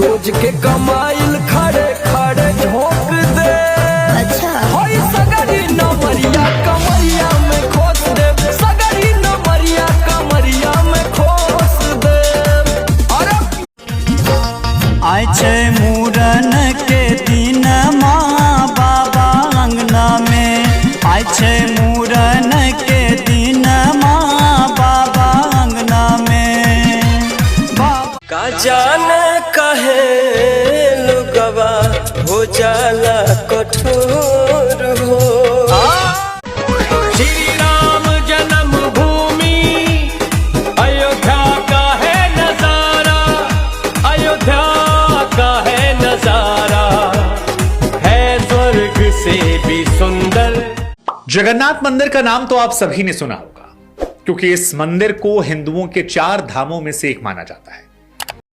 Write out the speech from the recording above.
रोज के कमाइल खड़े खड़े झोंक दे। अच्छा होई सगरी नमरिया कमरिया में खोस दे, सगरी नमरिया कमरिया में खोस दे। अरे आय छे मूरन के दिन माँ बाबा अंगना में, आय छे मूरन के दिन माँ बाबा अंगना में। का जाने कहे लुगवा हो जाला कठोर हो। श्री राम जन्मभूमि अयोध्या का है नजारा, अयोध्या का है नजारा, है स्वर्ग से भी सुंदर। जगन्नाथ मंदिर का नाम तो आप सभी ने सुना होगा, क्योंकि इस मंदिर को हिंदुओं के 4 धामों में से एक माना जाता है।